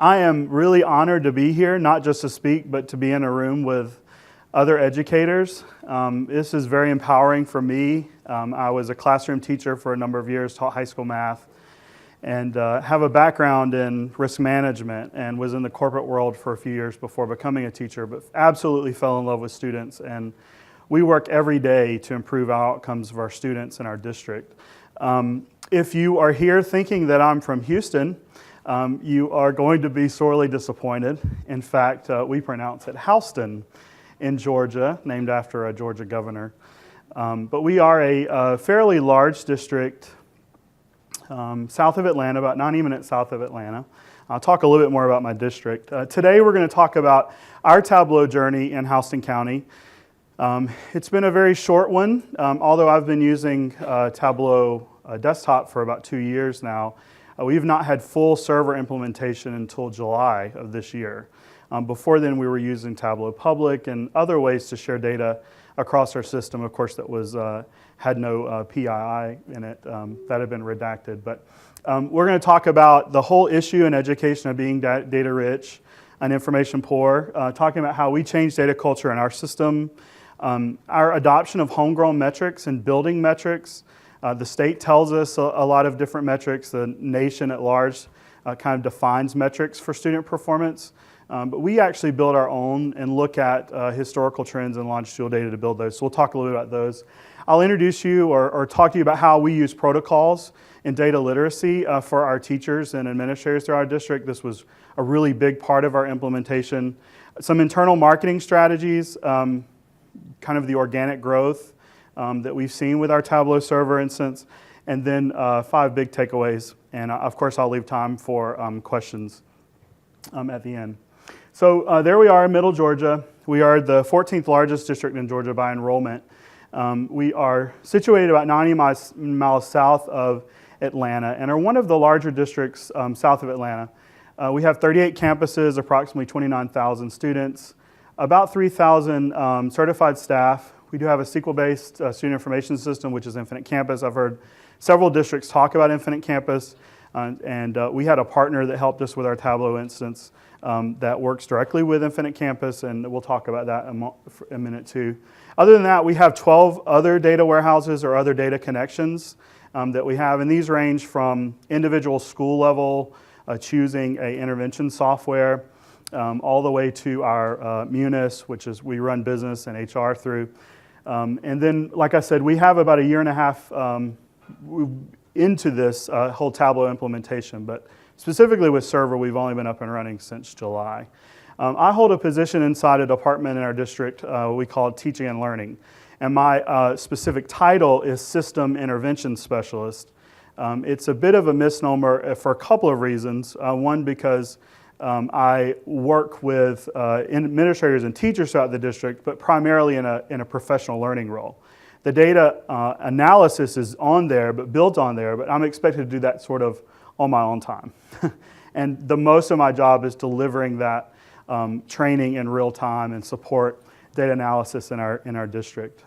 I am really honored to be here, not just to speak, but to be in a room with other educators. This is very empowering for me. I was a classroom teacher for a number of years, taught high school math, and have a background in risk management and was in the corporate world for a few years before becoming a teacher, but absolutely fell in love with students. And we work every day to improve outcomes of our students in our district. If you are here thinking that I'm from Houston, you are going to be sorely disappointed. In fact, we pronounce it Houston in Georgia, named after a Georgia governor. But we are a fairly large district south of Atlanta, about 90 minutes south of Atlanta. I'll talk a little bit more about my district. Today we're going to talk about our Tableau journey in Houston County. It's been a very short one, although I've been using Tableau desktop for about 2 years now. We've not had full server implementation until July of this year. Before then, we were using Tableau Public and other ways to share data across our system. Of course, that was had no PII in it. That had been redacted. But we're going to talk about the whole issue in education of being data rich and information poor, talking about how we change data culture in our system, our adoption of homegrown metrics and building metrics. The state tells us a lot of different metrics. The nation at large kind of defines metrics for student performance. But we actually build our own and look at historical trends and longitudinal data to build those. So we'll talk a little bit about those. I'll introduce you or talk to you about how we use protocols in data literacy for our teachers and administrators throughout our district. This was a really big part of our implementation. Some internal marketing strategies, kind of the organic growth that we've seen with our Tableau server instance, and then 5 big takeaways. And of course, I'll leave time for questions at the end. So there we are in Middle Georgia. We are the 14th largest district in Georgia by enrollment. We are situated about 90 miles south of Atlanta and are one of the larger districts south of Atlanta. We have 38 campuses, approximately 29,000 students, about 3,000 certified staff. We do have a SQL-based student information system, which is Infinite Campus. I've heard several districts talk about Infinite Campus, and we had a partner that helped us with our Tableau instance that works directly with Infinite Campus, and we'll talk about that in a minute too. Other than that, we have 12 other data warehouses or other data connections that we have, and these range from individual school level, choosing a intervention software, all the way to our Munis, which is we run business and HR through. And then, like I said, we have about a year and a half into this whole Tableau implementation, but specifically with server, we've only been up and running since July. I hold a position inside a department in our district we call it Teaching and Learning. And my specific title is System Intervention Specialist. It's a bit of a misnomer for a couple of reasons. One, because I work with administrators and teachers throughout the district, but primarily in a professional learning role. The data analysis is on there, but built on there, but I'm expected to do that sort of on my own time. And the most of my job is delivering that training in real time and support data analysis in our district.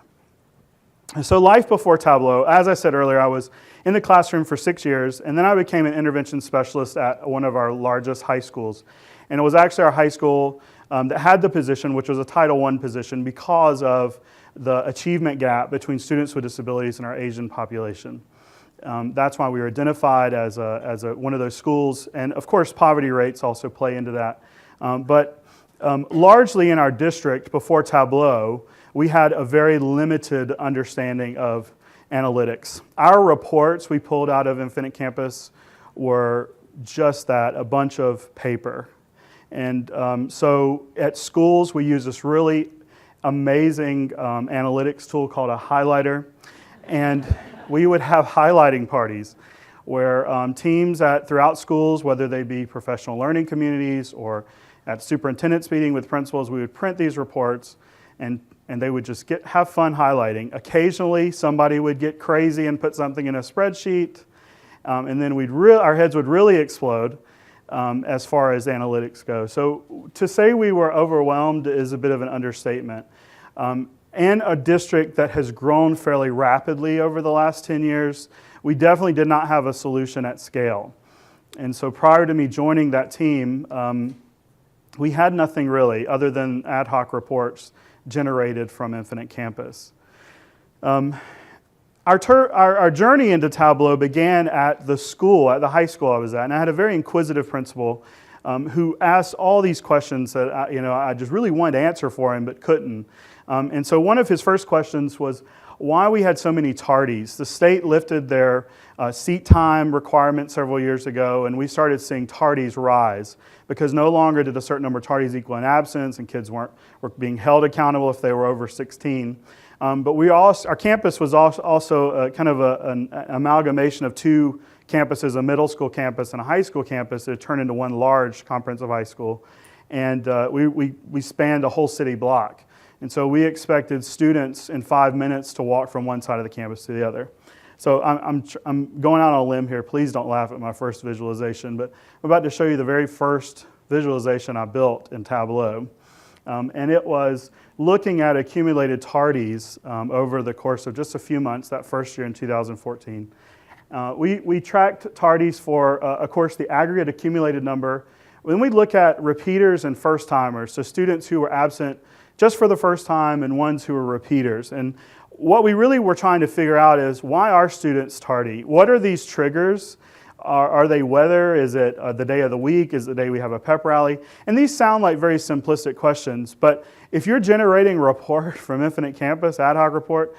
So life before Tableau, as I said earlier, I was in the classroom for 6 years, and then I became an intervention specialist at one of our largest high schools. And it was actually our high school that had the position, which was a Title I position, because of the achievement gap between students with disabilities and our Asian population. That's why we were identified as one of those schools, and of course poverty rates also play into that. But largely in our district before Tableau, we had a very limited understanding of analytics. Our reports we pulled out of Infinite Campus were just that, a bunch of paper. And so at schools, we use this really amazing analytics tool called a highlighter. And we would have highlighting parties where teams throughout schools, whether they be professional learning communities or at superintendent's meeting with principals, we would print these reports and they would just have fun highlighting. Occasionally, somebody would get crazy and put something in a spreadsheet, and then our heads would really explode as far as analytics go. So to say we were overwhelmed is a bit of an understatement. And a district that has grown fairly rapidly over the last 10 years, we definitely did not have a solution at scale. And so prior to me joining that team, we had nothing really other than ad hoc reports generated from Infinite Campus. Our journey into Tableau began at the school, at the high school I was at, and I had a very inquisitive principal who asked all these questions that I just really wanted to answer for him but couldn't. And so one of his first questions was why we had so many tardies. The state lifted their seat time requirement several years ago, and we started seeing tardies rise because no longer did a certain number of tardies equal an absence, and kids were being held accountable if they were over 16. But our campus was also kind of an amalgamation of two campuses, a middle school campus and a high school campus that turned into one large comprehensive high school. And we spanned a whole city block. And so we expected students in 5 minutes to walk from one side of the campus to the other. So I'm going out on a limb here. Please don't laugh at my first visualization. But I'm about to show you the very first visualization I built in Tableau. And it was looking at accumulated tardies over the course of just a few months, that first year in 2014. We tracked tardies for, of course, the aggregate accumulated number. When we look at repeaters and first-timers, so students who were absent just for the first time and ones who were repeaters. And what we really were trying to figure out is why are students tardy? What are these triggers? Are they weather? Is it the day of the week? Is it the day we have a pep rally? And these sound like very simplistic questions, but if you're generating a report from Infinite Campus, ad hoc report,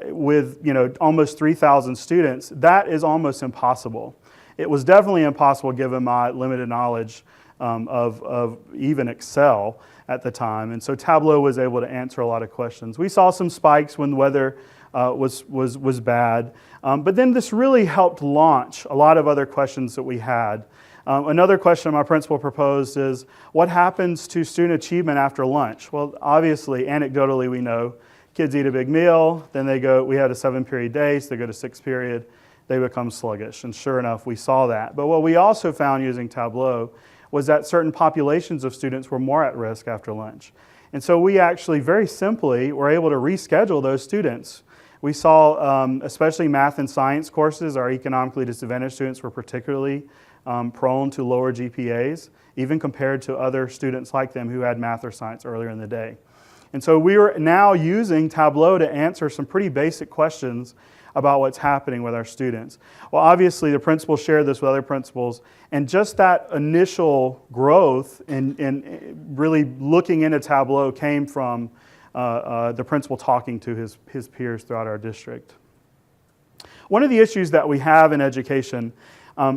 with almost 3,000 students, that is almost impossible. It was definitely impossible given my limited knowledge of even Excel at the time. And so Tableau was able to answer a lot of questions. We saw some spikes when the weather was bad. But then this really helped launch a lot of other questions that we had. Another question my principal proposed is, what happens to student achievement after lunch? Well, obviously, anecdotally, we know kids eat a big meal, then we had a 7-period day, so they go to 6 period, they become sluggish. And sure enough, we saw that. But what we also found using Tableau was that certain populations of students were more at risk after lunch. And so we actually very simply were able to reschedule those students. We saw, especially math and science courses, our economically disadvantaged students were particularly prone to lower GPAs, even compared to other students like them who had math or science earlier in the day. And so we were now using Tableau to answer some pretty basic questions about what's happening with our students. Well, obviously, the principal shared this with other principals, and just that initial growth in really looking into Tableau came from the principal talking to his peers throughout our district. One of the issues that we have in education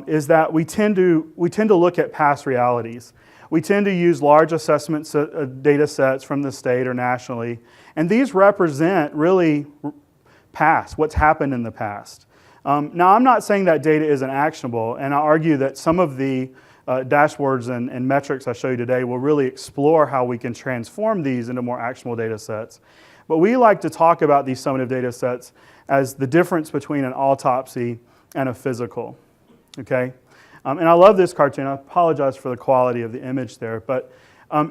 is that we tend to look at past realities. We tend to use large assessment data sets from the state or nationally, and these represent really past, what's happened in the past. Now, I'm not saying that data isn't actionable, and I argue that some of the dashboards and metrics I show you today will really explore how we can transform these into more actionable data sets. But we like to talk about these summative data sets as the difference between an autopsy and a physical, okay? And I love this cartoon. I apologize for the quality of the image there, but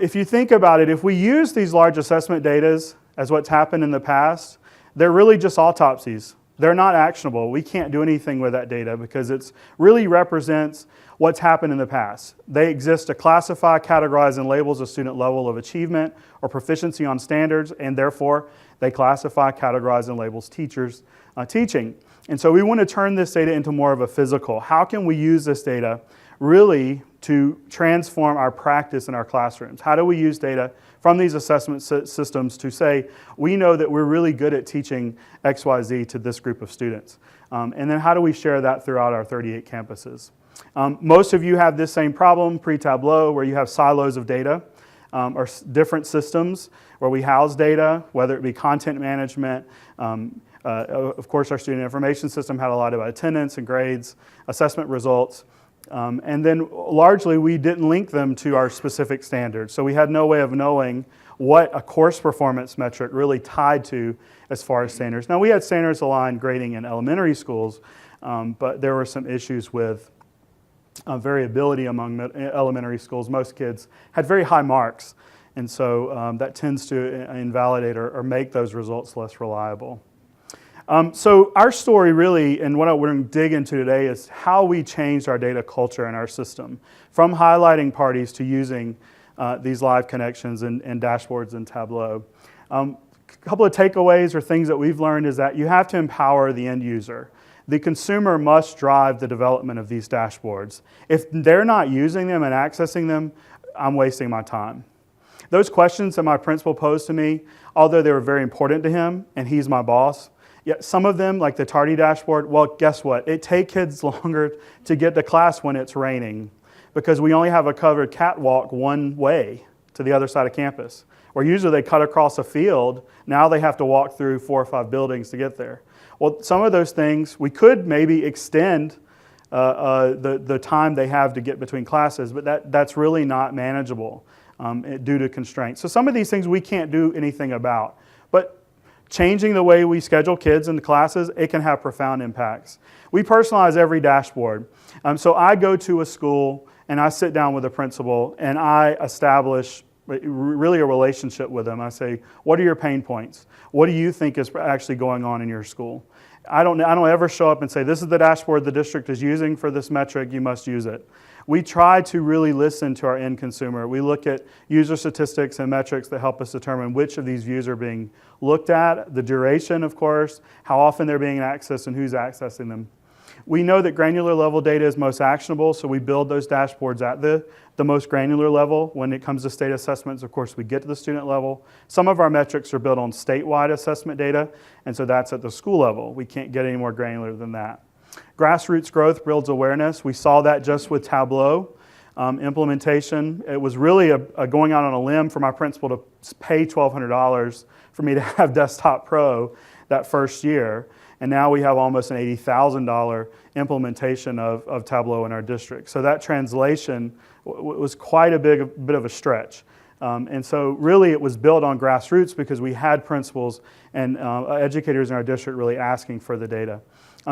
if you think about it, if we use these large assessment data as what's happened in the past, they're really just autopsies. They're not actionable. We can't do anything with that data because it really represents what's happened in the past. They exist to classify, categorize, and label a student level of achievement or proficiency on standards, and therefore they classify, categorize, and labels teachers teaching. And so we want to turn this data into more of a physical. How can we use this data really to transform our practice in our classrooms? How do we use data from these assessment systems to say, we know that we're really good at teaching XYZ to this group of students? And then how do we share that throughout our 38 campuses? Most of you have this same problem pre-Tableau where you have silos of data or different systems where we house data, whether it be content management. Of course, our student information system had a lot about attendance and grades, assessment results. And then largely we didn't link them to our specific standards. So we had no way of knowing what a course performance metric really tied to as far as standards. Now we had standards aligned grading in elementary schools, but there were some issues with variability among elementary schools. Most kids had very high marks, and so that tends to invalidate or make those results less reliable. So our story really, and what we're going to dig into today, is how we changed our data culture in our system, from highlighting parties to using these live connections and dashboards in Tableau. A couple of takeaways or things that we've learned is that you have to empower the end user. The consumer must drive the development of these dashboards. If they're not using them and accessing them, I'm wasting my time. Those questions that my principal posed to me, although they were very important to him, and he's my boss, yet some of them, like the tardy dashboard, well, guess what? It takes kids longer to get to class when it's raining because we only have a covered catwalk one way to the other side of campus. Where usually they cut across a field, now they have to walk through 4 or 5 buildings to get there. Well, some of those things, we could maybe extend the time they have to get between classes, but that's really not manageable due to constraints. So some of these things we can't do anything about. But changing the way we schedule kids into classes, it can have profound impacts. We personalize every dashboard. So I go to a school and I sit down with the principal and I establish really a relationship with them. I say, what are your pain points? What do you think is actually going on in your school? I don't ever show up and say, this is the dashboard the district is using for this metric, you must use it. We try to really listen to our end consumer. We look at user statistics and metrics that help us determine which of these views are being looked at, the duration, of course, how often they're being accessed and who's accessing them. We know that granular level data is most actionable, so we build those dashboards at the most granular level. When it comes to state assessments, of course, we get to the student level. Some of our metrics are built on statewide assessment data, and so that's at the school level. We can't get any more granular than that. Grassroots growth builds awareness. We saw that just with Tableau implementation. It was really a going out on a limb for my principal to pay $1,200 for me to have Desktop Pro that first year. And now we have almost an $80,000 implementation of Tableau in our district. So that translation was quite a bit of a stretch. And so really it was built on grassroots because we had principals and educators in our district really asking for the data.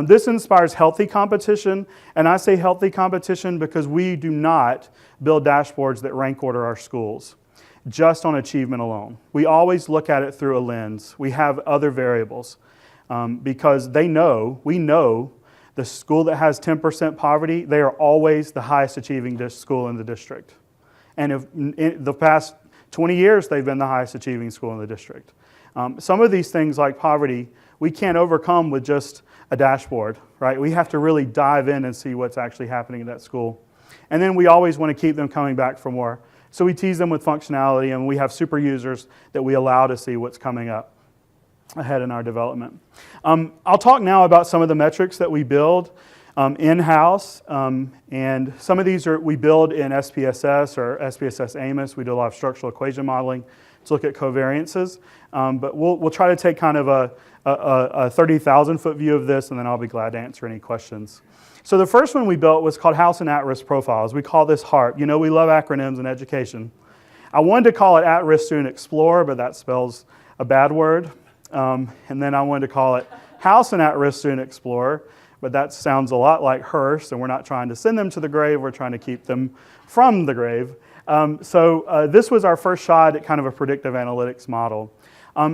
This inspires healthy competition, and I say healthy competition because we do not build dashboards that rank order our schools just on achievement alone. We always look at it through a lens. We have other variables. Because we know the school that has 10% poverty, they are always the highest achieving school in the district. And in the past 20 years, they've been the highest achieving school in the district. Some of these things like poverty, we can't overcome with just a dashboard, right? We have to really dive in and see what's actually happening in that school. And then we always want to keep them coming back for more. So we tease them with functionality, and we have super users that we allow to see what's coming up ahead in our development. I'll talk now about some of the metrics that we build in-house, and some of these we build in SPSS or SPSS AMOS. We do a lot of structural equation modeling to look at covariances, but we'll try to take kind of a 30,000-foot view of this, and then I'll be glad to answer any questions. So the first one we built was called House and At-Risk Profiles. We call this HARP. You know we love acronyms in education. I wanted to call it At-Risk Student Explorer, but that spells a bad word. And then I wanted to call it House and At-Risk Student Explorer, but that sounds a lot like hearse, and we're not trying to send them to the grave, we're trying to keep them from the grave. So this was our first shot at kind of a predictive analytics model.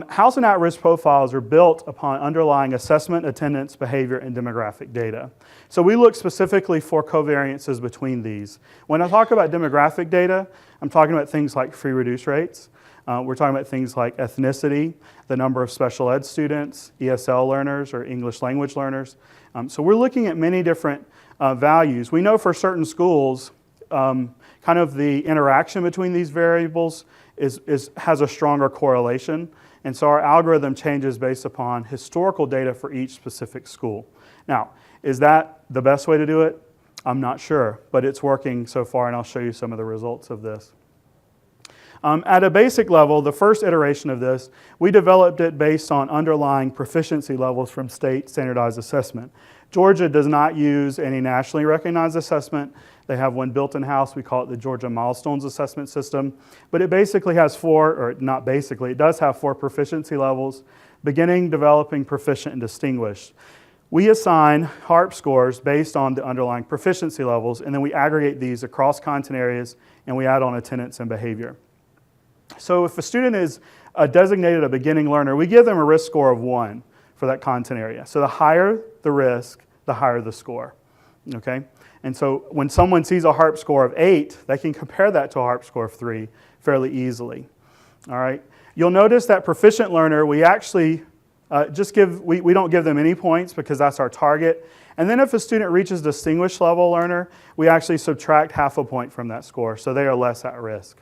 House and At-Risk Profiles are built upon underlying assessment, attendance, behavior, and demographic data. So we look specifically for covariances between these. When I talk about demographic data, I'm talking about things like free reduce rates. We're talking about things like ethnicity, the number of special ed students, ESL learners or English language learners. So we're looking at many different values. We know for certain schools, kind of the interaction between these variables has a stronger correlation. And so our algorithm changes based upon historical data for each specific school. Now, is that the best way to do it? I'm not sure, but it's working so far, and I'll show you some of the results of this. At a basic level, the first iteration of this, we developed it based on underlying proficiency levels from state standardized assessment. Georgia does not use any nationally recognized assessment. They have one built in-house. We call it the Georgia Milestones Assessment System. But it basically has it does have 4 proficiency levels: beginning, developing, proficient, and distinguished. We assign HARP scores based on the underlying proficiency levels, and then we aggregate these across content areas, and we add on attendance and behavior. So if a student is designated a beginning learner, we give them a risk score of 1 for that content area. So the higher the risk, the higher the score. Okay? And so when someone sees a HARP score of 8, they can compare that to a HARP score of 3 fairly easily. All right? You'll notice that proficient learner, we actually we don't give them any points because that's our target. And then if a student reaches distinguished level learner, we actually subtract half a point from that score, so they are less at risk.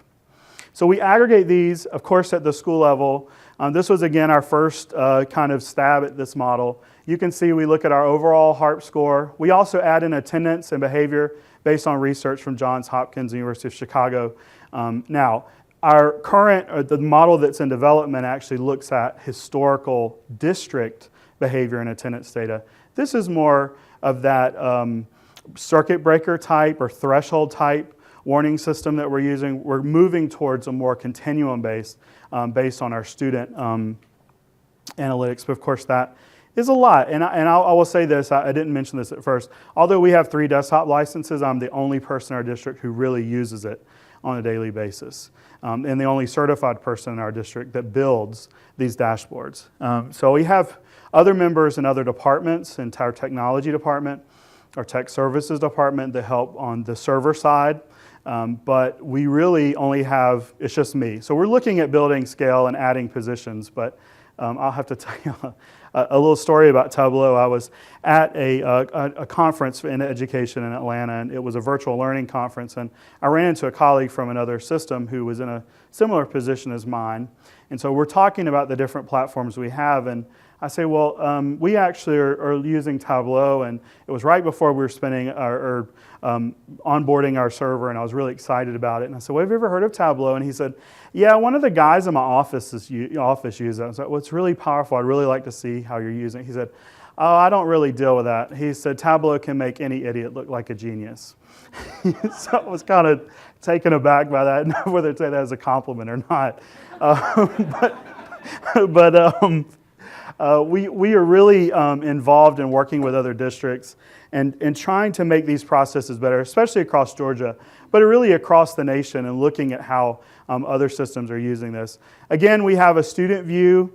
So we aggregate these, of course, at the school level. This was, again, our first kind of stab at this model. You can see we look at our overall HARP score. We also add in attendance and behavior based on research from Johns Hopkins and University of Chicago. Now, our current, the model that's in development actually looks at historical district behavior and attendance data. This is more of that circuit breaker type or threshold type warning system that we're using. We're moving towards a more continuum based on our student analytics. But of course that is a lot. And I will say this, I didn't mention this at first. Although we have 3 desktop licenses, I'm the only person in our district who really uses it on a daily basis. And the only certified person in our district that builds these dashboards. So we have other members in other departments, in our technology department, our tech services department that help on the server side. But we really only have, it's just me. So we're looking at building scale and adding positions, but I'll have to tell you a little story about Tableau. I was at a conference in education in Atlanta, and it was a virtual learning conference, and I ran into a colleague from another system who was in a similar position as mine. And so we're talking about the different platforms we have, and I say, well, we actually are using Tableau, and it was right before we were onboarding our server, and I was really excited about it. And I said, well, have you ever heard of Tableau? And he said, yeah, one of the guys in my office uses it. I was like, well, it's really powerful. I'd really like to see how you're using it. He said, oh, I don't really deal with that. He said, Tableau can make any idiot look like a genius. So I was kind of taken aback by that, not whether to say that as a compliment or not. We are really involved in working with other districts and trying to make these processes better, especially across Georgia, but really across the nation, and looking at how other systems are using this. Again, we have a student view.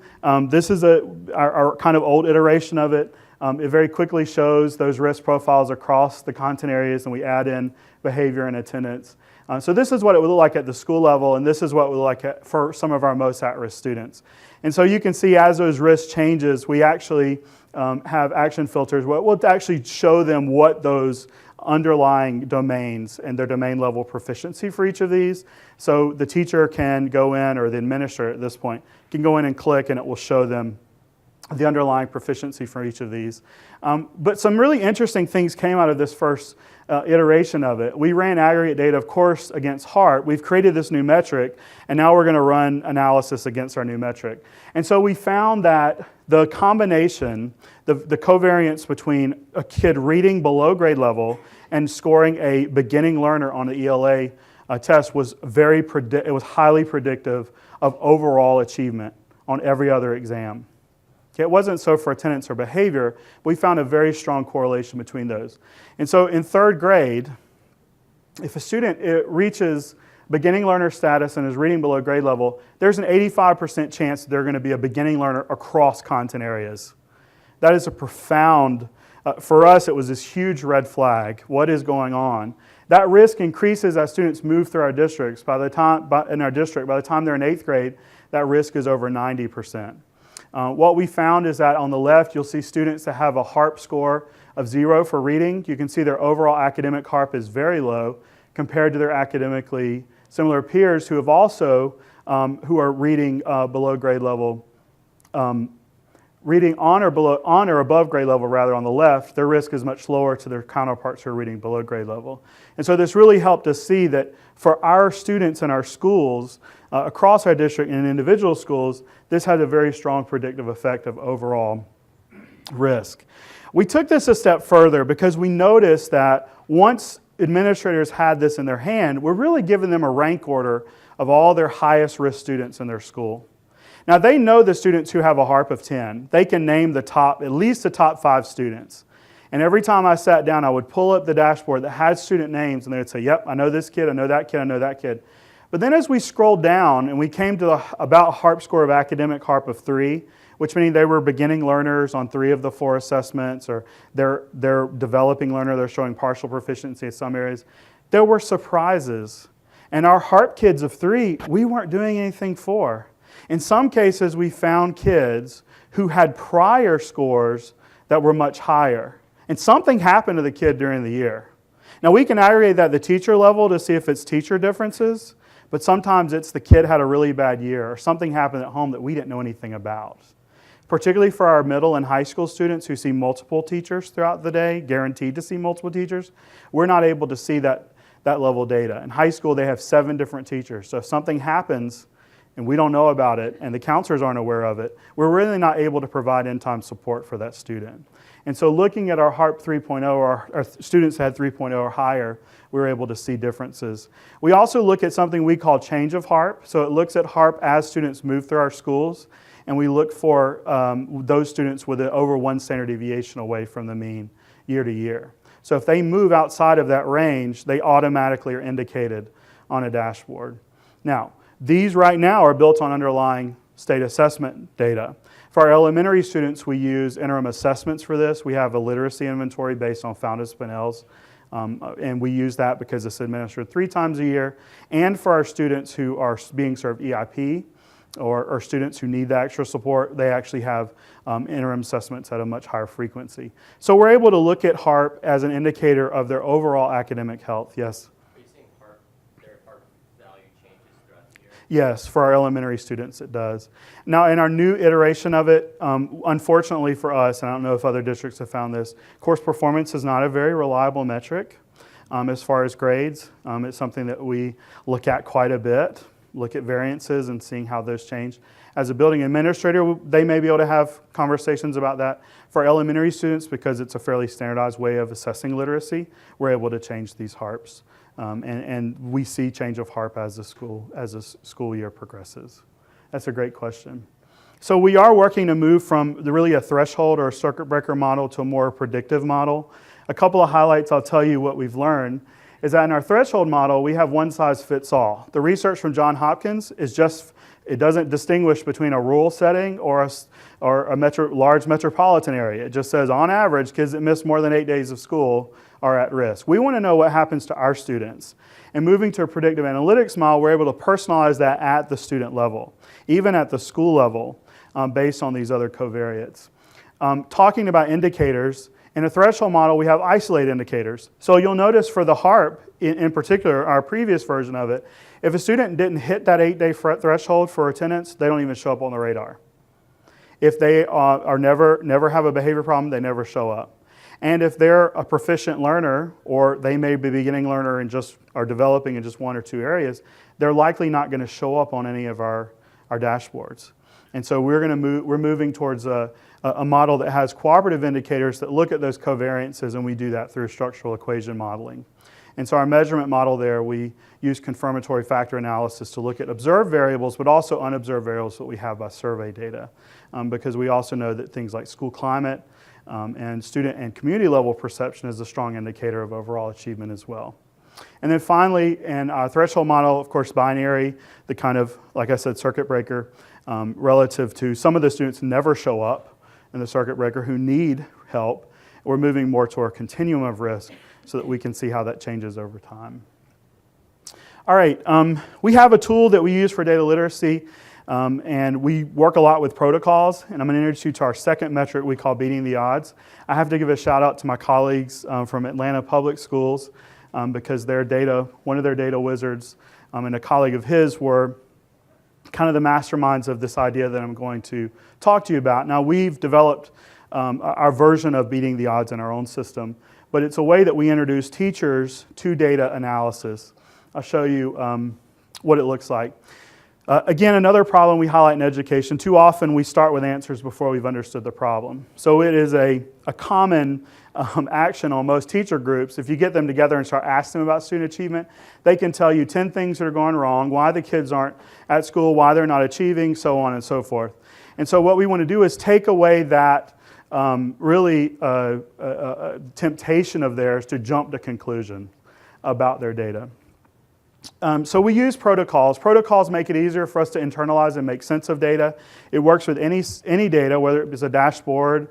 This is our kind of old iteration of it. It very quickly shows those risk profiles across the content areas, and we add in behavior and attendance. So this is what it would look like at the school level, and this is what it would look like for some of our most at-risk students. And so you can see as those risk changes, we actually have action filters. We'll actually show them what those underlying domains and their domain level proficiency for each of these. So the teacher can go in, or the administrator at this point, can go in and click, and it will show them the underlying proficiency for each of these. But some really interesting things came out of this first iteration of it. We ran aggregate data, of course, against HARP. We've created this new metric, and now we're going to run analysis against our new metric. And so we found that the combination, the covariance between a kid reading below grade level and scoring a beginning learner on the ELA test was it was highly predictive of overall achievement on every other exam. It wasn't so for attendance or behavior. We found a very strong correlation between those. And so in 3rd grade, if a student reaches beginning learner status and is reading below grade level, there's an 85% chance that they're going to be a beginning learner across content areas. That is a profound, for us it was this huge red flag. What is going on? That risk increases as students move through our districts. By the time they're in 8th grade, that risk is over 90%. What we found is that on the left, you'll see students that have a HARP score of 0 for reading. You can see their overall academic HARP is very low compared to their academically similar peers who have also, who are reading below grade level, reading on or above grade level rather on the left. Their risk is much lower to their counterparts who are reading below grade level. And so this really helped us see that for our students in our schools, across our district and in individual schools, this had a very strong predictive effect of overall risk. We took this a step further because we noticed that once administrators had this in their hand, we're really giving them a rank order of all their highest risk students in their school. Now they know the students who have a HARP of 10. They can name at least the top 5 students. And every time I sat down, I would pull up the dashboard that had student names, and they would say, yep, I know this kid, I know that kid, I know that kid. But then as we scrolled down and we came to the about HARP score of academic HARP of 3, which means they were beginning learners on 3 of the 4 assessments, or they're developing learner, they're showing partial proficiency in some areas, there were surprises. And our HARP kids of 3, we weren't doing anything for. In some cases, we found kids who had prior scores that were much higher. And something happened to the kid during the year. Now, we can aggregate that at the teacher level to see if it's teacher differences, but sometimes it's the kid had a really bad year or something happened at home that we didn't know anything about. Particularly for our middle and high school students who see multiple teachers throughout the day, guaranteed to see multiple teachers, we're not able to see that level of data. In high school, they have 7 different teachers. So if something happens and we don't know about it and the counselors aren't aware of it, we're really not able to provide in-time support for that student. And so looking at our HARP 3.0, or our students had 3.0 or higher, we were able to see differences. We also look at something we call change of HARP. So it looks at HARP as students move through our schools, and we look for those students with over 1 standard deviation away from the mean year to year. So if they move outside of that range, they automatically are indicated on a dashboard. Now, these right now are built on underlying state assessment data. For our elementary students, we use interim assessments for this. We have a literacy inventory based on Fountas Pinnell's, and we use that because it's administered 3 times a year. And for our students who are being served EIP, or students who need the extra support, they actually have interim assessments at a much higher frequency. So we're able to look at HARP as an indicator of their overall academic health. Yes? Are you saying their HARP value changes throughout the year? Yes, for our elementary students it does. Now in our new iteration of it, unfortunately for us, and I don't know if other districts have found this, course performance is not a very reliable metric as far as grades. It's something that we look at quite a bit. Look at variances and seeing how those change. As a building administrator, they may be able to have conversations about that. For elementary students, because it's a fairly standardized way of assessing literacy, we're able to change these HARPs. And we see change of HARP as the school year progresses. That's a great question. So we are working to move from really a threshold or a circuit breaker model to a more predictive model. A couple of highlights, I'll tell you what we've learned, is that in our threshold model, we have one size fits all. The research from Johns Hopkins is it doesn't distinguish between a rural setting or a large metropolitan area. It just says, on average, kids that miss more than 8 days of school are at risk. We want to know what happens to our students. And moving to a predictive analytics model, we're able to personalize that at the student level, even at the school level, based on these other covariates. Talking about indicators, in a threshold model, we have isolated indicators. So you'll notice for the HARP, in particular, our previous version of it, if a student didn't hit that 8-day threshold for attendance, they don't even show up on the radar. If they never have a behavior problem, they never show up. And if they're a proficient learner, or they may be a beginning learner and just are developing in just 1 or 2 areas, they're likely not going to show up on any of our dashboards. And so we're moving towards a model that has cooperative indicators that look at those covariances, and we do that through structural equation modeling. And so our measurement model there, we use confirmatory factor analysis to look at observed variables, but also unobserved variables that we have by survey data, because we also know that things like school climate and student and community level perception is a strong indicator of overall achievement as well. And then finally, in our threshold model, of course, binary, the kind of, like I said, circuit breaker, relative to some of the students who never show up in the circuit breaker who need help. We're moving more to our continuum of risk so that we can see how that changes over time. All right, we have a tool that we use for data literacy, and we work a lot with protocols, and I'm going to introduce you to our second metric we call beating the odds. I have to give a shout out to my colleagues from Atlanta Public Schools, because one of their data wizards and a colleague of his were kind of the masterminds of this idea that I'm going to talk to you about. Now, we've developed our version of beating the odds in our own system, but it's a way that we introduce teachers to data analysis. I'll show you what it looks like. Again, another problem we highlight in education, too often we start with answers before we've understood the problem. So it is a common action on most teacher groups. If you get them together and start asking them about student achievement, they can tell you 10 things that are going wrong, why the kids aren't at school, why they're not achieving, so on and so forth. And so what we want to do is take away that temptation of theirs to jump to conclusion about their data. So we use protocols. Protocols make it easier for us to internalize and make sense of data. It works with any data, whether it's a dashboard.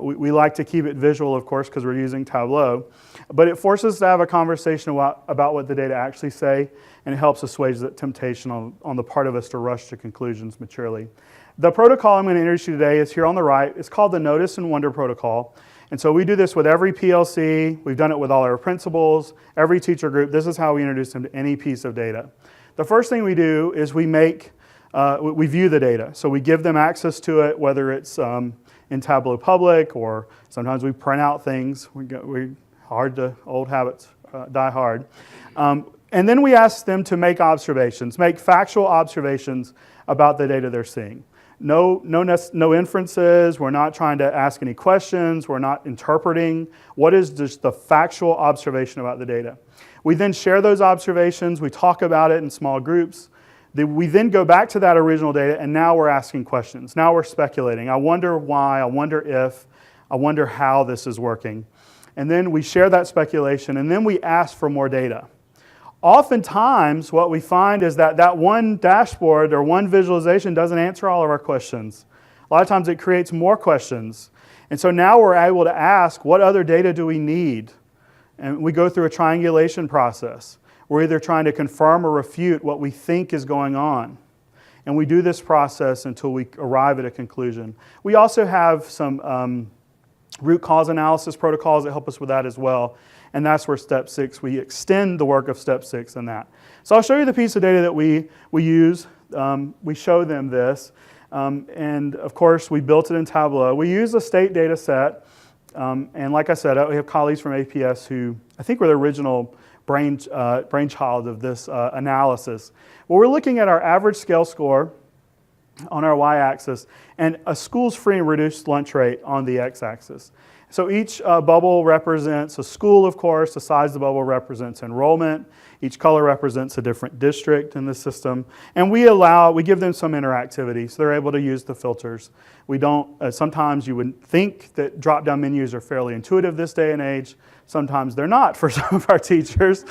We like to keep it visual, of course, because we're using Tableau. But it forces us to have a conversation about what the data actually say, and it helps assuage that temptation on the part of us to rush to conclusions maturely. The protocol I'm going to introduce you today is here on the right. It's called the Notice and Wonder Protocol. And so we do this with every PLC. We've done it with all our principals, every teacher group. This is how we introduce them to any piece of data. The first thing we do is we view the data. So we give them access to it, whether it's in Tableau Public, or sometimes we print out things. Old habits die hard. And then we ask them to make observations, make factual observations about the data they're seeing. No inferences. We're not trying to ask any questions. We're not interpreting. What is just the factual observation about the data? We then share those observations. We talk about it in small groups. We then go back to that original data, and now we're asking questions. Now we're speculating. I wonder why. I wonder if. I wonder how this is working. And then we share that speculation, and then we ask for more data. Oftentimes, what we find is that one dashboard or one visualization doesn't answer all of our questions. A lot of times it creates more questions. And so now we're able to ask, what other data do we need? And we go through a triangulation process. We're either trying to confirm or refute what we think is going on. And we do this process until we arrive at a conclusion. We also have some root cause analysis protocols that help us with that as well. And that's where step 6, we extend the work of step 6 in that. So I'll show you the piece of data that we use. We show them this. And of course, we built it in Tableau. We use a state data set. And like I said, we have colleagues from APS who I think were the original brainchild of this analysis. Well, we're looking at our average scale score on our y-axis and a school's free and reduced lunch rate on the x-axis. So each bubble represents a school, of course. The size of the bubble represents enrollment. Each color represents a different district in the system. And we give them some interactivity, so they're able to use the filters. We don't, sometimes you would think that drop-down menus are fairly intuitive this day and age. Sometimes they're not for some of our teachers.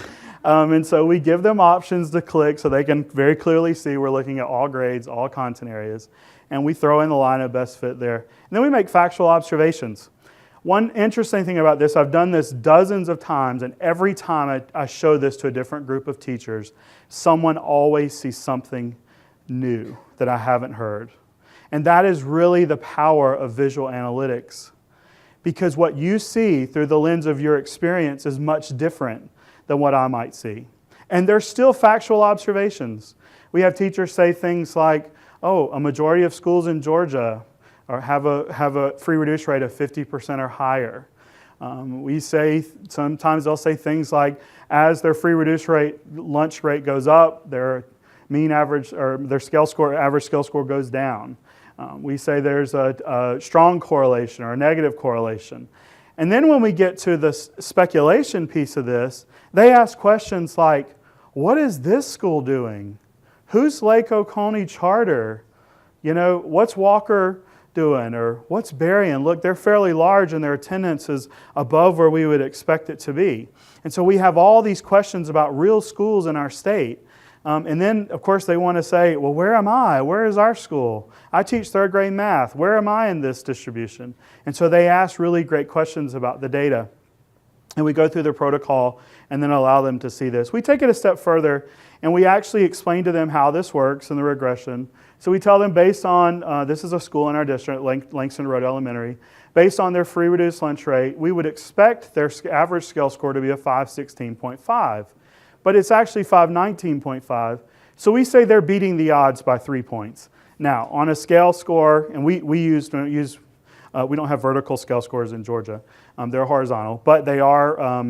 And so we give them options to click so they can very clearly see we're looking at all grades, all content areas. And we throw in the line of best fit there. And then we make factual observations. One interesting thing about this, I've done this dozens of times, and every time I show this to a different group of teachers, someone always sees something new that I haven't heard. And that is really the power of visual analytics. Because what you see through the lens of your experience is much different than what I might see. And they're still factual observations. We have teachers say things like, oh, a majority of schools in Georgia or have a free reduce rate of 50% or higher. Sometimes they'll say things like, as their free reduce rate, lunch rate goes up, their mean average or their average scale score goes down. We say there's a strong correlation or a negative correlation. And then when we get to the speculation piece of this, they ask questions like, what is this school doing? Who's Lake Oconee Charter? What's Walker doing? Or what's Berrien? Look, they're fairly large and their attendance is above where we would expect it to be. And so we have all these questions about real schools in our state. And then, of course, they want to say, well, where am I? Where is our school? I teach third grade math. Where am I in this distribution? And so they ask really great questions about the data. And we go through the protocol and then allow them to see this. We take it a step further and we actually explain to them how this works in the regression. So we tell them based on, this is a school in our district, Langston Road Elementary, based on their free reduced lunch rate, we would expect their average scale score to be a 516.5. But it's actually 519.5. So we say they're beating the odds by 3 points. Now, on a scale score, and we don't have vertical scale scores in Georgia. They're horizontal, but they are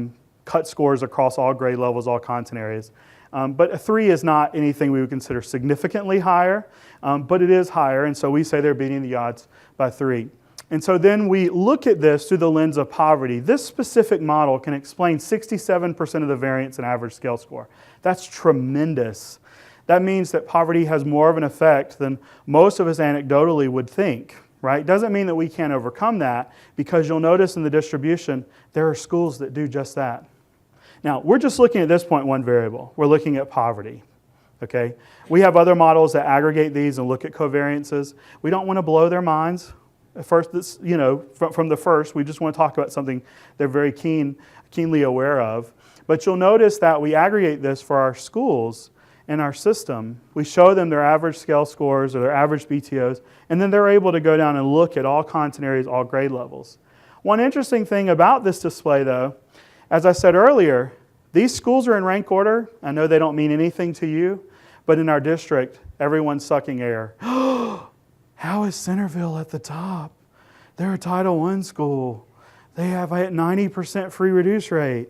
cut scores across all grade levels, all content areas. But a 3 is not anything we would consider significantly higher, but it is higher, and so we say they're beating the odds by 3. And so then we look at this through the lens of poverty. This specific model can explain 67% of the variance in average scale score. That's tremendous. That means that poverty has more of an effect than most of us anecdotally would think, right? Doesn't mean that we can't overcome that, because you'll notice in the distribution, there are schools that do just that. Now, we're just looking at this point one variable. We're looking at poverty. Okay? We have other models that aggregate these and look at covariances. We don't want to blow their minds. At first, this, from the first, we just want to talk about something they're very keenly aware of. But you'll notice that we aggregate this for our schools in our system. We show them their average scale scores or their average BTOs, and then they're able to go down and look at all content areas, all grade levels. One interesting thing about this display, though, as I said earlier, these schools are in rank order. I know they don't mean anything to you, but in our district, everyone's sucking air. How is Centerville at the top? They're a Title I school. They have a 90% free reduce rate.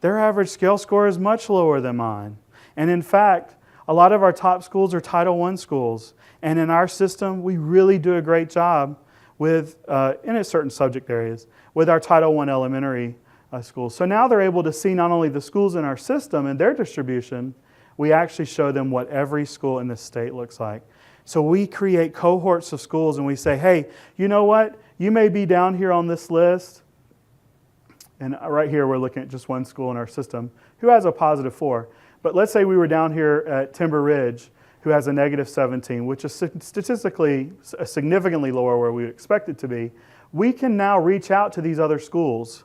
Their average scale score is much lower than mine. And in fact, a lot of our top schools are Title I schools. And in our system, we really do a great job with, in certain subject areas, with our Title I elementary schools. So now they're able to see not only the schools in our system and their distribution, we actually show them what every school in the state looks like. So we create cohorts of schools and we say, hey, you know what? You may be down here on this list. And right here we're looking at just one school in our system who has a positive 4. But let's say we were down here at Timber Ridge who has a negative 17, which is statistically significantly lower where we expect it to be. We can now reach out to these other schools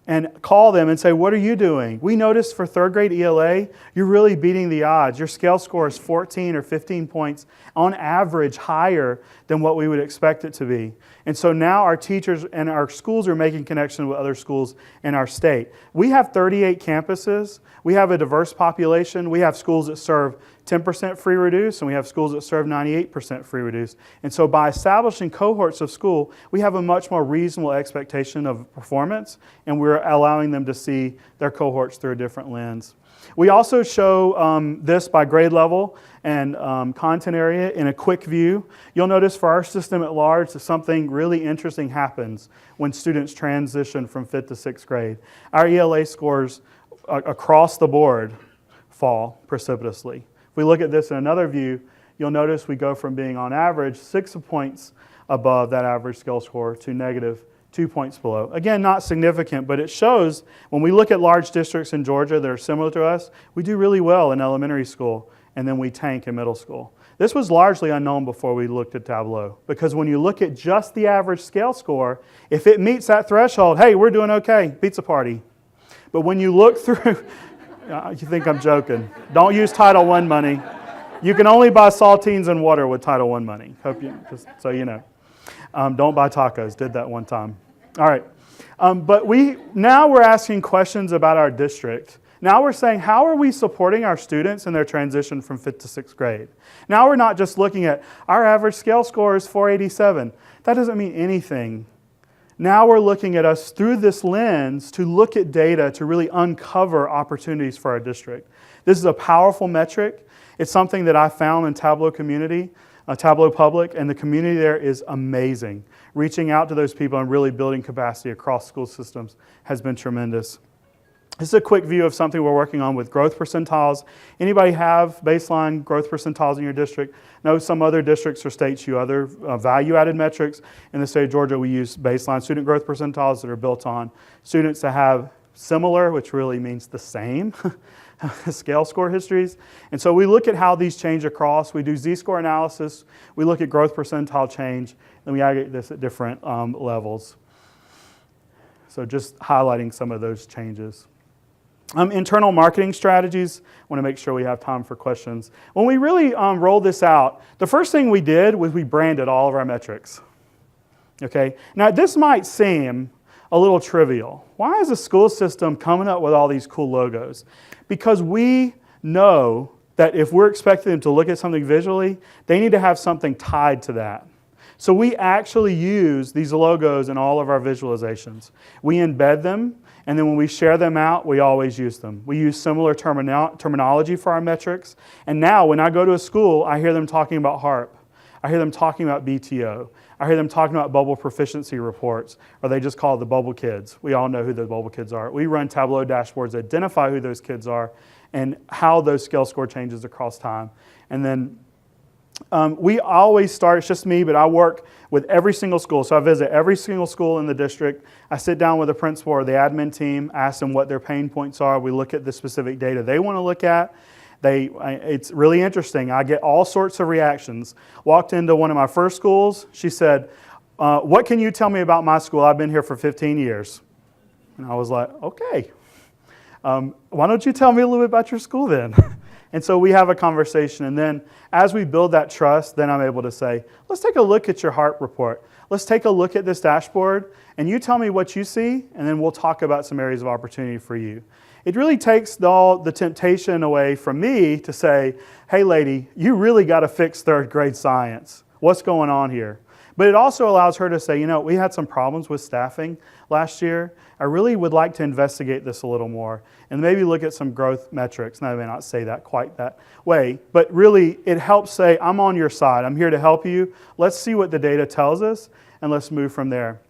and call them and say, what are you doing? We noticed for third grade ELA, you're really beating the odds. Your scale score is 14 or 15 points on average higher than what we would expect it to be. And so now our teachers and our schools are making connections with other schools in our state. We have 38 campuses. We have a diverse population. We have schools that serve 10% free reduce, and we have schools that serve 98% free reduce. And so by establishing cohorts of school, we have a much more reasonable expectation of performance, and we're allowing them to see their cohorts through a different lens. We also show this by grade level and content area in a quick view. You'll notice for our system at large that something really interesting happens when students transition from 5th to 6th grade. Our ELA scores across the board fall precipitously. If we look at this in another view, you'll notice we go from being on average 6 points above that average scale score to negative 2 points below. Again, not significant, but it shows when we look at large districts in Georgia that are similar to us, we do really well in elementary school, and then we tank in middle school. This was largely unknown before we looked at Tableau, because when you look at just the average scale score, if it meets that threshold, hey, we're doing okay, pizza party. But when you look through, you think I'm joking. Don't use Title I money. You can only buy saltines and water with Title I money. Hope you, just so you know. Don't buy tacos. Did that one time. All right. But now we're asking questions about our district. Now we're saying, how are we supporting our students in their transition from 5th to 6th grade? Now we're not just looking at our average scale score is 487. That doesn't mean anything. Now we're looking at us through this lens to look at data to really uncover opportunities for our district. This is a powerful metric. It's something that I found in Tableau community, Tableau Public, and the community there is amazing. Reaching out to those people and really building capacity across school systems has been tremendous. This is a quick view of something we're working on with growth percentiles. Anybody have baseline growth percentiles in your district? No, some other districts or states use other value-added metrics. In the state of Georgia, we use baseline student growth percentiles that are built on students that have similar, which really means the same, scale score histories. And so we look at how these change across. We do z-score analysis. We look at growth percentile change. Then we aggregate this at different levels. So just highlighting some of those changes. Internal marketing strategies. I want to make sure we have time for questions. When we really rolled this out, the first thing we did was we branded all of our metrics. Okay. Now this might seem a little trivial. Why is the school system coming up with all these cool logos? Because we know that if we're expecting them to look at something visually, they need to have something tied to that. So we actually use these logos in all of our visualizations. We embed them, and then when we share them out, we always use them. We use similar terminology for our metrics. And now when I go to a school, I hear them talking about HARP. I hear them talking about BTO. I hear them talking about bubble proficiency reports, or they just call it the bubble kids. We all know who the bubble kids are. We run Tableau dashboards that identify who those kids are and how those scale score changes across time. And then We always start, it's just me, but I work with every single school. So I visit every single school in the district. I sit down with the principal or the admin team, ask them what their pain points are. We look at the specific data they want to look at. It's really interesting. I get all sorts of reactions. Walked into one of my first schools. She said, what can you tell me about my school? I've been here for 15 years. And I was like, okay. Why don't you tell me a little bit about your school then? And so we have a conversation, and then as we build that trust, then I'm able to say, let's take a look at your HARP report. Let's take a look at this dashboard, and you tell me what you see, and then we'll talk about some areas of opportunity for you. It really takes all the temptation away from me to say, hey lady, you really got to fix third grade science. What's going on here? But it also allows her to say, we had some problems with staffing last year. I really would like to investigate this a little more and maybe look at some growth metrics. Now, I may not say that quite that way, but really it helps say, I'm on your side. I'm here to help you. Let's see what the data tells us and let's move from there.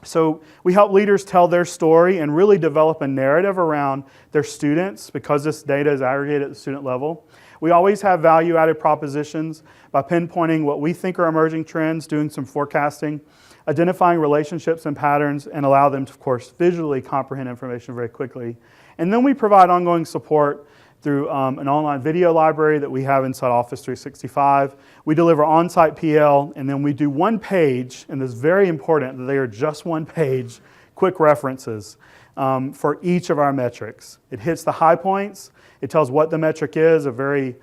So we help leaders tell their story and really develop a narrative around their students because this data is aggregated at the student level. We always have value-added propositions by pinpointing what we think are emerging trends, doing some forecasting, identifying relationships and patterns, and allow them to, of course, visually comprehend information very quickly. And then we provide ongoing support through an online video library that we have inside Office 365. We deliver on-site PL, and then we do one page, and it's very important that they are just one page, quick references for each of our metrics. It hits the high points. It tells what the metric is, a very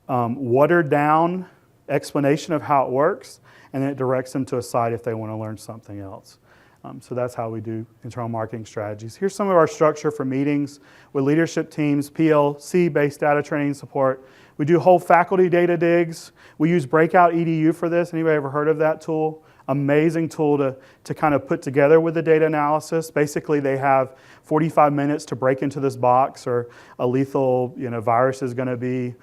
watered down explanation of how it works, and then it directs them to a site if they want to learn something else. So that's how we do internal marketing strategies. Here's some of our structure for meetings with leadership teams, PLC-based data training support. We do whole faculty data digs. We use Breakout EDU for this. Anybody ever heard of that tool? Amazing tool to kind of put together with the data analysis. Basically, they have 45 minutes to break into this box, or a lethal virus is going to be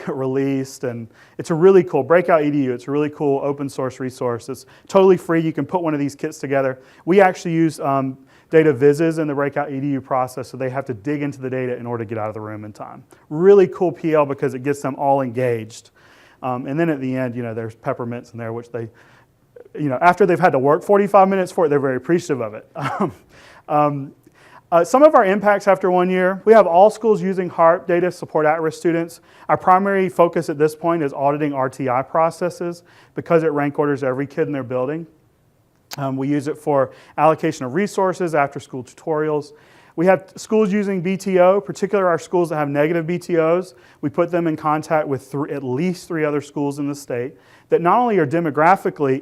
released. And it's a really cool, Breakout EDU, it's a really cool open source resource. It's totally free. You can put one of these kits together. We actually use data vizzes in the Breakout EDU process, so they have to dig into the data in order to get out of the room in time. Really cool PL because it gets them all engaged. And then at the end, there's peppermints in there, which they, after they've had to work 45 minutes for it, they're very appreciative of it. Some of our impacts after 1 year, we have all schools using HARP data to support at-risk students. Our primary focus at this point is auditing RTI processes because it rank orders every kid in their building. We use it for allocation of resources, after-school tutorials. We have schools using BTO, particularly our schools that have negative BTOs. We put them in contact with at least 3 other schools in the state that not only are demographically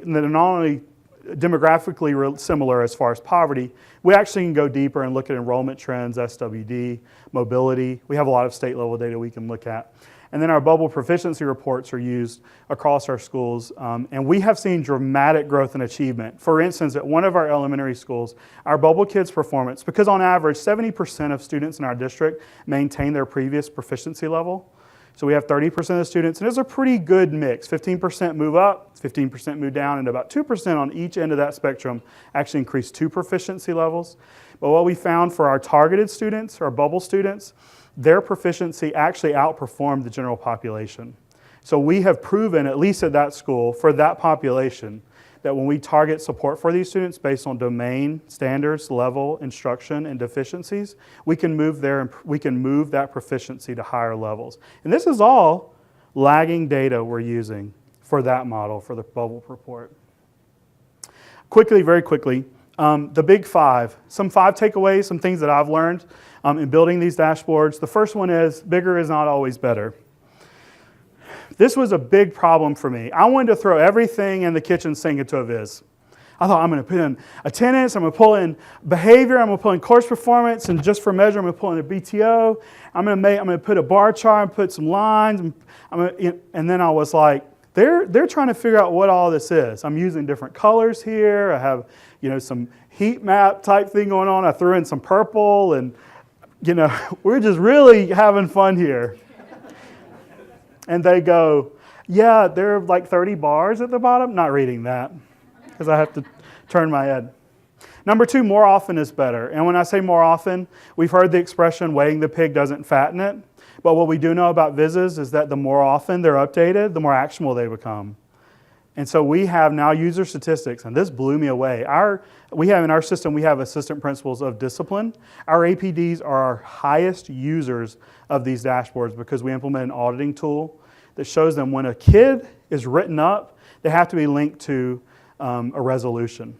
similar as far as poverty, we actually can go deeper and look at enrollment trends, SWD, mobility. We have a lot of state level data we can look at. And then our bubble proficiency reports are used across our schools. And we have seen dramatic growth in achievement. For instance, at one of our elementary schools, our bubble kids' performance, because on average, 70% of students in our district maintain their previous proficiency level. So we have 30% of the students, and it's a pretty good mix. 15% move up, 15% move down, and about 2% on each end of that spectrum actually increase 2 proficiency levels. But what we found for our targeted students, our bubble students, their proficiency actually outperformed the general population. So we have proven, at least at that school, for that population, that when we target support for these students based on domain, standards, level, instruction, and deficiencies, we can move that proficiency to higher levels. And this is all lagging data we're using for that model, for the bubble report. Quickly, very quickly, the big 5. Some 5 takeaways, some things that I've learned in building these dashboards. The first one is, bigger is not always better. This was a big problem for me. I wanted to throw everything in the kitchen sink into a viz. I thought, I'm going to put in attendance, I'm going to pull in behavior, I'm going to pull in course performance, and just for measure, I'm going to pull in a BTO. I'm going to put a bar chart and put some lines. And then I was like, they're trying to figure out what all this is. I'm using different colors here. I have some heat map type thing going on. I threw in some purple, and we're just really having fun here. And they go, yeah, there are like 30 bars at the bottom. Not reading that because I have to turn my head. Number 2, more often is better. And when I say more often, we've heard the expression weighing the pig doesn't fatten it. But what we do know about vises is that the more often they're updated, the more actionable they become. And so we have now user statistics, and this blew me away. We have in our system, we have assistant principals of discipline. Our APDs are our highest users of these dashboards because we implement an auditing tool that shows them when a kid is written up, they have to be linked to a resolution.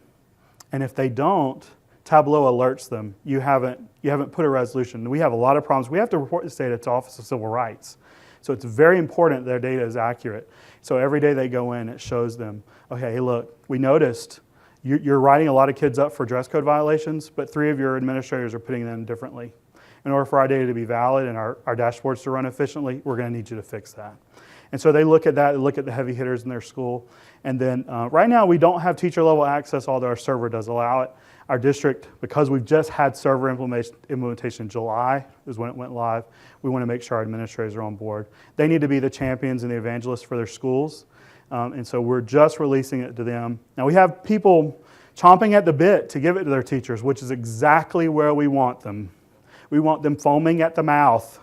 And if they don't, Tableau alerts them, you haven't put a resolution. We have a lot of problems. We have to report this data to Office of Civil Rights. So it's very important their data is accurate. So every day they go in, it shows them, okay, hey, look, we noticed you're writing a lot of kids up for dress code violations, but 3 of your administrators are putting them differently. In order for our data to be valid and our dashboards to run efficiently, we're going to need you to fix that. And so they look at that, they look at the heavy hitters in their school. And then right now we don't have teacher level access, although our server does allow it. Our district, because we've just had server implementation in July, is when it went live, we want to make sure our administrators are on board. They need to be the champions and the evangelists for their schools. And so we're just releasing it to them. Now we have people chomping at the bit to give it to their teachers, which is exactly where we want them. We want them foaming at the mouth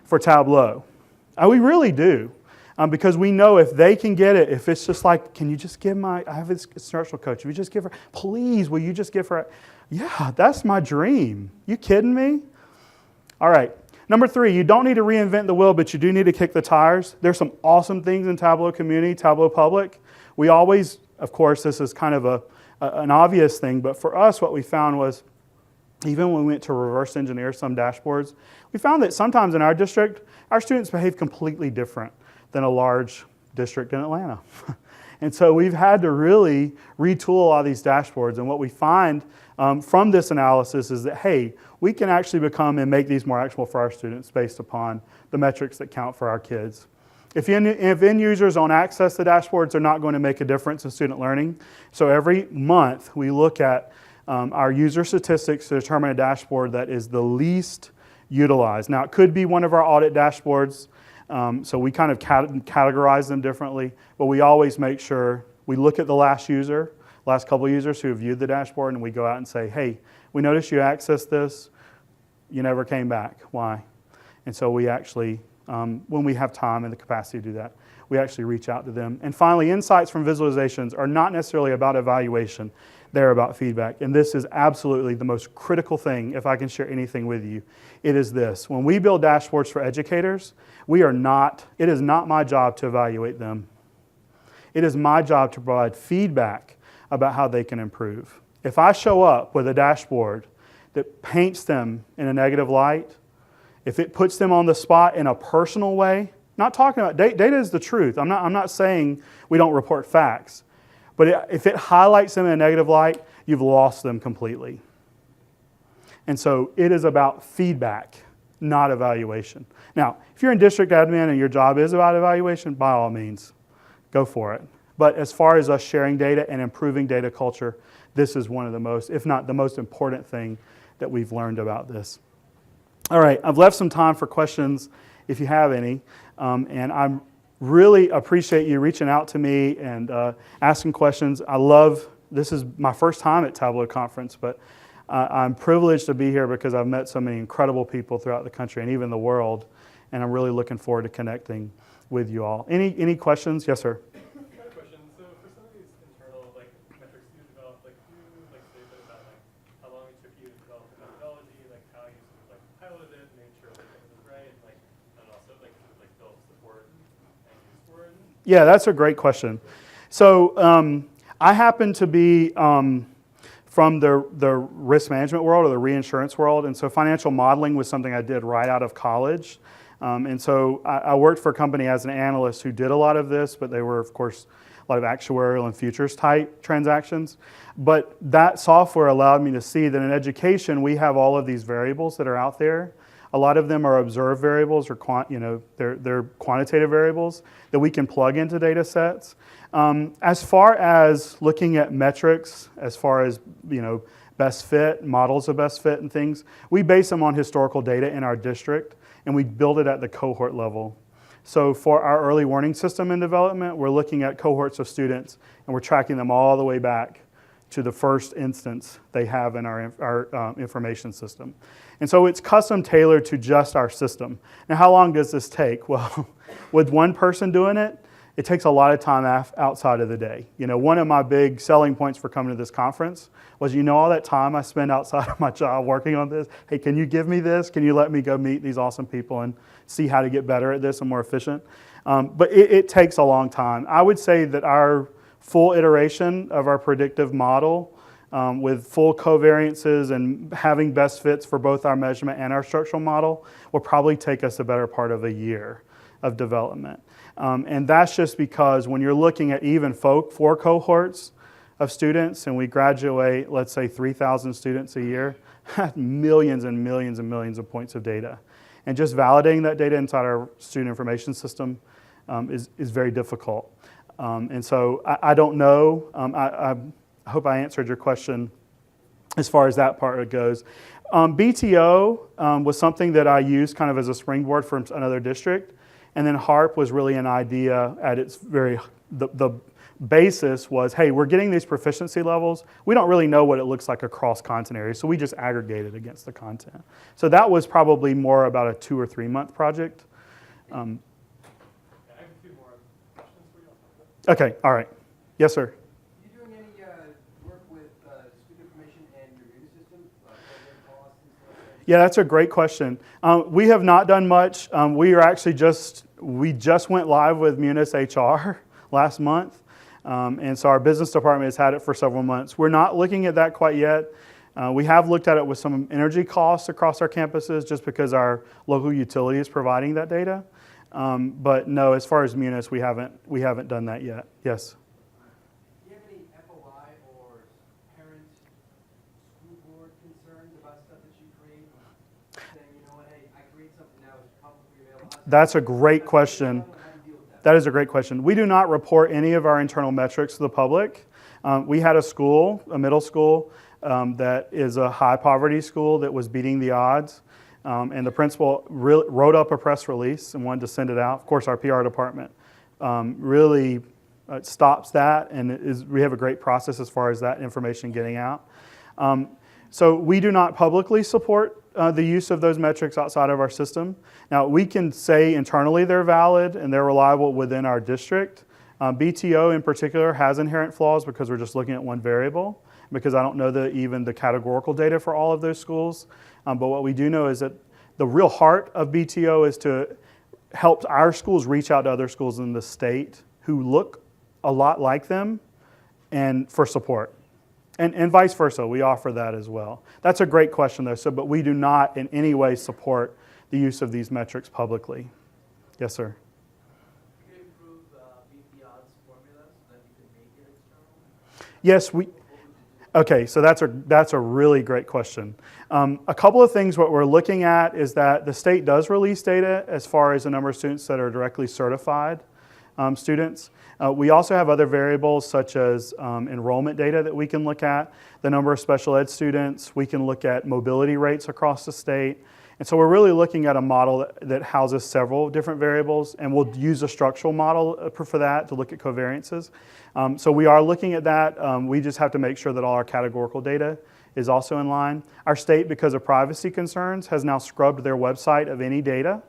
for Tableau. We really do. Because we know if they can get it, if it's just like, can you just give I have this instructional coach, if you just give her, please, will you just give her, yeah, that's my dream. You kidding me? All right. Number 3, you don't need to reinvent the wheel, but you do need to kick the tires. There's some awesome things in Tableau Community, Tableau Public. We always, of course, this is kind of an obvious thing, but for us, what we found was, even when we went to reverse engineer some dashboards, we found that sometimes in our district, our students behave completely different than a large district in Atlanta. And so we've had to really retool a lot of these dashboards. And what we find from this analysis is that, hey, we can actually become and make these more actionable for our students based upon the metrics that count for our kids. If end users don't access the dashboards, they're not going to make a difference in student learning. So every month we look at our user statistics to determine a dashboard that is the least utilized. Now, it could be one of our audit dashboards. So we kind of categorize them differently, but we always make sure we look at the last couple of users who have viewed the dashboard, and we go out and say, hey, we noticed you accessed this, you never came back. Why? And so we actually, when we have time and the capacity to do that, we actually reach out to them. And finally, insights from visualizations are not necessarily about evaluation. They're about feedback. And this is absolutely the most critical thing, if I can share anything with you. It is this. When we build dashboards for educators, it is not my job to evaluate them. It is my job to provide feedback about how they can improve. If I show up with a dashboard that paints them in a negative light, if it puts them on the spot in a personal way, not talking about data is the truth. I'm not saying we don't report facts. But if it highlights them in a negative light, you've lost them completely. And so it is about feedback, not evaluation. Now, if you're in district admin and your job is about evaluation, by all means, go for it. But as far as us sharing data and improving data culture, this is one of the most, if not the most important thing that we've learned about this. All right, I've left some time for questions if you have any. And I'm really appreciate you reaching out to me and asking questions. This is my first time at Tableau Conference, but I'm privileged to be here because I've met so many incredible people throughout the country and even the world, and I'm really looking forward to connecting with you all. Any questions? Yes, sir. I have a question. So for some of these internal metrics you develop, say a bit about how long it took you to develop the methodology, how you piloted it, made sure it was right, and also built support and use for it? Yeah, that's a great question. So I happen to be from the risk management world or the reinsurance world, and so financial modeling was something I did right out of college. And so I worked for a company as an analyst who did a lot of this, but they were, of course, a lot of actuarial and futures type transactions. But that software allowed me to see that in education, we have all of these variables that are out there. A lot of them are observed variables or they're quantitative variables that we can plug into data sets. As far as looking at metrics, as far as best fit, models of best fit and things, we base them on historical data in our district, and we build it at the cohort level. So for our early warning system in development, we're looking at cohorts of students, and we're tracking them all the way back to the first instance they have in our information system. And so it's custom tailored to just our system. Now, how long does this take? Well, with one person doing it, it takes a lot of time outside of the day. You know, one of my big selling points for coming to this conference was, all that time I spend outside of my job working on this. Hey, can you give me this? Can you let me go meet these awesome people and see how to get better at this and more efficient? But it takes a long time. I would say that our full iteration of our predictive model with full covariances and having best fits for both our measurement and our structural model will probably take us a better part of a year of development. And that's just because when you're looking at even 4 cohorts of students and we graduate, let's say 3,000 students a year, millions and millions and millions of points of data. And just validating that data inside our student information system is very difficult. And so I don't know. I hope I answered your question as far as that part goes. BTO was something that I used kind of as a springboard for another district. And then HARP was really an idea at its the basis was, hey, we're getting these proficiency levels. We don't really know what it looks like across content areas, so we just aggregated against the content. So that was probably more about a 2 or 3 month project. I have a few more questions for you. Okay, all right. Yes, sir. Are you doing any work with student information and your unit system? Program costs and stuff like that? Yeah, that's a great question. We have not done much. We just went live with Munis HR last month. And so our business department has had it for several months. We're not looking at that quite yet. We have looked at it with some energy costs across our campuses just because our local utility is providing that data. But no, as far as Munis, we haven't done that yet. Yes. Do you have any FOI or parent school board concerns about stuff that you create? Saying, hey, I create something now, it's publicly available. That's a great question. That is a great question. We do not report any of our internal metrics to the public. We had a middle school, that is a high poverty school that was beating the odds. And the principal wrote up a press release and wanted to send it out. Of course, our PR department really stops that, and we have a great process as far as that information getting out. So we do not publicly support the use of those metrics outside of our system. Now, we can say internally they're valid and they're reliable within our district. BTO in particular has inherent flaws because we're just looking at one variable, because I don't know even the categorical data for all of those schools. But what we do know is that the real heart of BTO is to help our schools reach out to other schools in the state who look a lot like them and for support. And vice versa, we offer that as well. That's a great question though, but we do not in any way support the use of these metrics publicly. Yes, sir. Could you improve beat the odds formula so that you can make it external? Yes, okay, so that's a really great question. A couple of things what we're looking at is that the state does release data as far as the number of students that are directly certified students. We also have other variables such as enrollment data that we can look at, the number of special ed students, we can look at mobility rates across the state. And so we're really looking at a model that houses several different variables, and we'll use a structural model for that to look at covariances. So we are looking at that. We just have to make sure that all our categorical data is also in line. Our state, because of privacy concerns, has now scrubbed their website of any data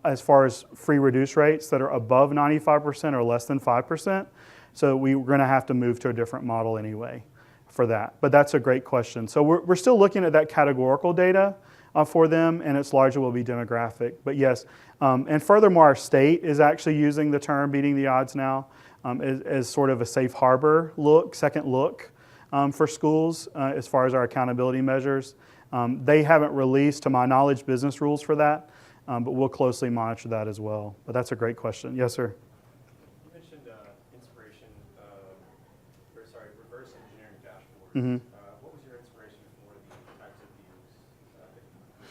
as far as free reduce rates that are above 95% or less than 5%. So we're going to have to move to a different model anyway for that. But that's a great question. So we're still looking at that categorical data for them, and it's largely will be demographic. But yes, and furthermore, our state is actually using the term beating the odds now as sort of a safe harbor second look for schools as far as our accountability measures. They haven't released, to my knowledge, business rules for that, but we'll closely monitor that as well. But that's a great question. Yes, sir. You mentioned inspiration, reverse engineering dashboards. Mm-hmm. What was your inspiration for the types of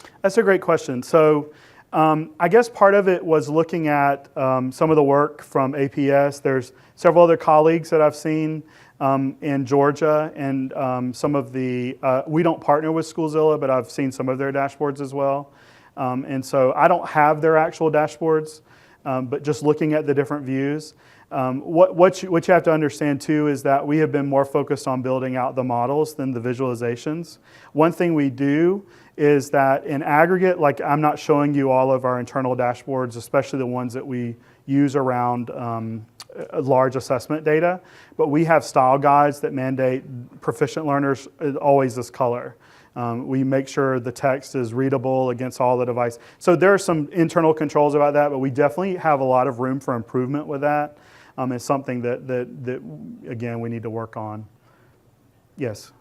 views? That's a great question. So I guess part of it was looking at some of the work from APS. There's several other colleagues that I've seen in Georgia, and some of the, we don't partner with Schoolzilla, but I've seen some of their dashboards as well. And so I don't have their actual dashboards, but just looking at the different views. What you have to understand too is that we have been more focused on building out the models than the visualizations. One thing we do is that in aggregate, like I'm not showing you all of our internal dashboards, especially the ones that we use around large assessment data, but we have style guides that mandate proficient learners always this color. We make sure the text is readable against all the device. So there are some internal controls about that, but we definitely have a lot of room for improvement with that. It's something that again, we need to work on. Yes?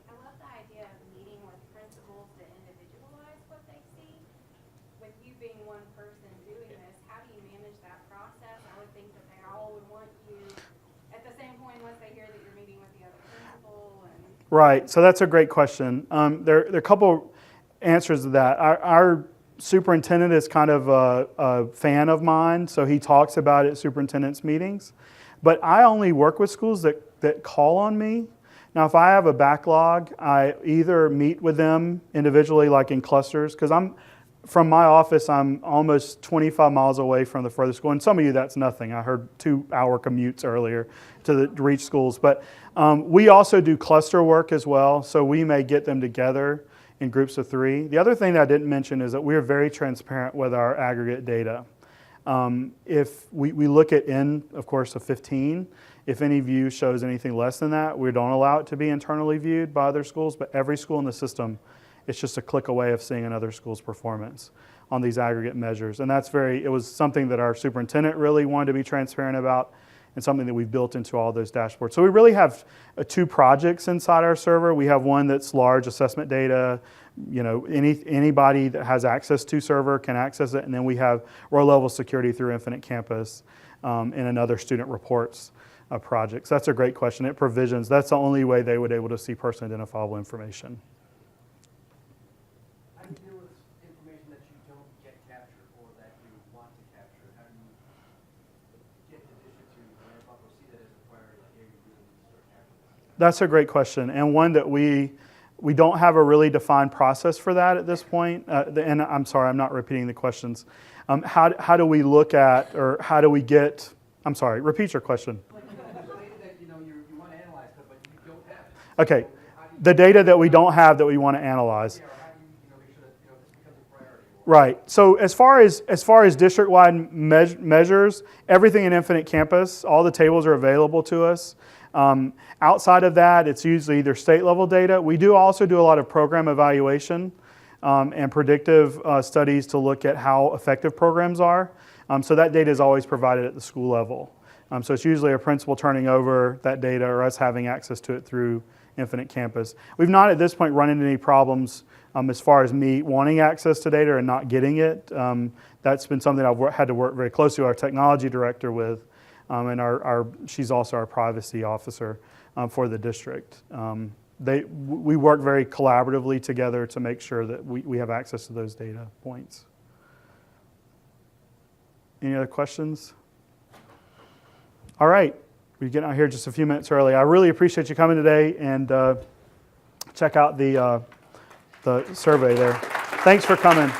I love the idea of meeting with principals to individualize what they see. With you being one person doing this, how do you manage that process? I would think that they all would want you at the same point once they hear that you're meeting with the other principal. Right, so that's a great question. There are a couple answers to that. Our superintendent is kind of a fan of mine, so he talks about it at superintendent's meetings. But I only work with schools that call on me. Now, if I have a backlog, I either meet with them individually, like in clusters, because from my office, I'm almost 25 miles away from the furthest school. And some of you, that's nothing. I heard 2-hour commutes earlier to reach schools. But we also do cluster work as well, so we may get them together in groups of 3. The other thing that I didn't mention is that we're very transparent with our aggregate data. If we look at N, of course, of 15, if any view shows anything less than that, we don't allow it to be internally viewed by other schools, but every school in the system, it's just a click away of seeing another school's performance on these aggregate measures. And it was something that our superintendent really wanted to be transparent about, and something that we've built into all those dashboards. So we really have 2 projects inside our server. We have one that's large assessment data. Anybody that has access to server can access it. And then we have row level security through Infinite Campus and another student reports project. So that's a great question. It provisions. That's the only way they would be able to see person identifiable information. How do you deal with information that you don't get captured or that you want to capture? How do you get the district to ramp up or see that as a priority? Like, hey, we really need to start capturing this? That's a great question, and one that we don't have a really defined process for that at this point. And I'm sorry, I'm not repeating the questions. How do we look at, or how do we get? I'm sorry, repeat your question. Like the data that you want to analyze, but you don't have it. Okay, the data that we don't have that we want to analyze. Yeah, or how do you make sure that this becomes a priority? Right. So as far as district-wide measures, everything in Infinite Campus, all the tables are available to us. Outside of that, it's usually either state-level data. We do also do a lot of program evaluation and predictive studies to look at how effective programs are. So that data is always provided at the school level. So it's usually a principal turning over that data or us having access to it through Infinite Campus. We've not at this point run into any problems as far as me wanting access to data and not getting it. That's been something I've had to work very closely with our technology director with, and she's also our privacy officer for the district. We work very collaboratively together to make sure that we have access to those data points. Any other questions? All right, we're getting out here just a few minutes early. I really appreciate you coming today, and check out the survey there. Thanks for coming.